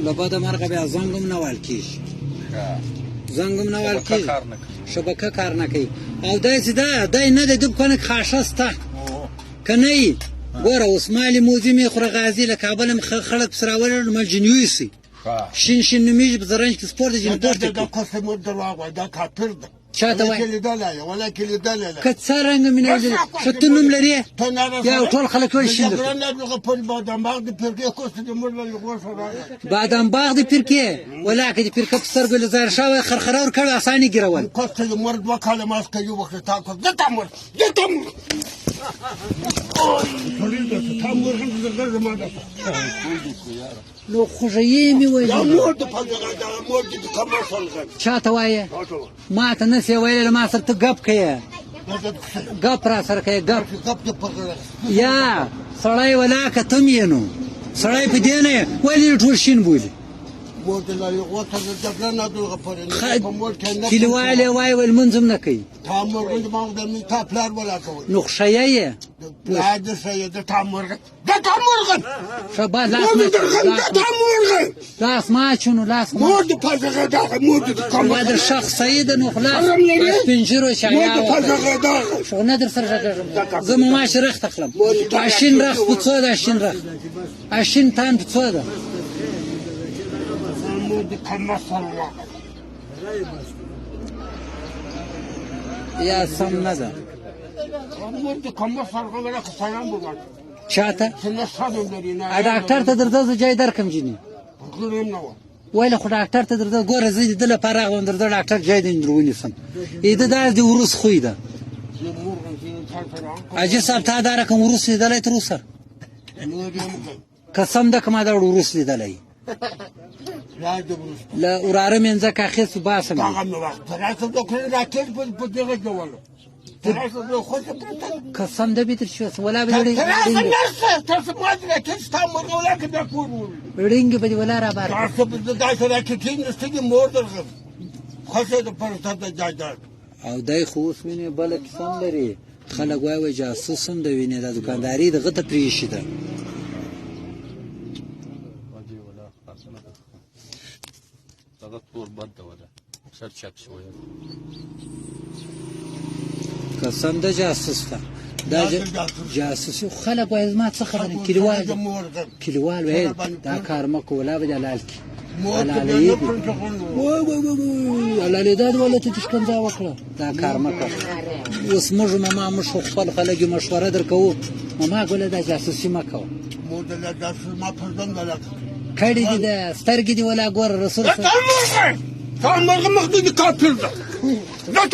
له بده مرغه بیا زنګ هم نه وال کېږي زنګ هم نه وال کېږي شبکه کار نه کوي او داسې ده دی نه دی ده په کنه کې خاشه سته که نه وي ګوره اوس مالې موزي مې خوره غازي له کابل هم خلک پسې راولي نو ملجنیوي سي شین شین نومېږي په زرنج کې سپور دی جن پورته کړي دا کافر ده چاته وایي ولا کې لیدلی ده که څه رنګه مې نه ښه ته نوم لرې یا ټول خلک وایي شین بادام باغ د پیرکې ولا که د پیرکه په سترګو له ځار شوی خرخره ورکړی اساني ګیرول مر 2 کاله ماسکه یو وخت تا کو دته مر نو خوږیې مې ویلي چاته وایې ما ته نه سې ویلی له ما سره ته ګپ کوې ګپ را سره کوې ګپ یا سړی ولاکه ته مې نو سړی په دې نه یې ولې ټول شین بولي کلیوال یې وایي ویل لمونځ هم نه کوي نو ښیه یې لاس ما چونو لاس ما د شخ سیده نو خلاص سپین ژیرو شعیا شو نه در سره غږېږم زه مو ماشي رخت اخلم اشین رخت په څو ده اشین رخت اشین تان په څو ده یا سم نه ده چاته ډاکټر ته درځه زه جای درکم جیني ویله خو ډاکټر ته درځه ګوره زه د ده لپاره راغلم درځه ډاکټر جای دې در ونیسم د دا د وروس خوی ده حاجي صاحب تا دا رقم وروس لیدلی تر اوسه قسم ده که ما دا وروس لیدلی له وراره مې ځکه اخیست باسم قسم ده بیتر شو ولا رنګ به دې ولا را بار او دای خو اوس وینې بله کیسه هم لري خلک وایي جاسوس هم د وینې دا دوکانداري دغه ته پرېښې ده قسم ده جاسوس ده دا جاسوسي خلک وایي زما څه خبره کلیوال ویل دا کار مه کوه ولا به دې حلال کړي حلالوي حلالېدا دې ولا ته شکنجه وکړه دا کار مه کوه اوس موږ ماما موږ خو خپل خلک مشوره در کوو ماما ګوله دا جاسوسي مه کوه کړي دي ده سترګې دې ولا ګوره رسول مرغه مخ دې کافر ده دا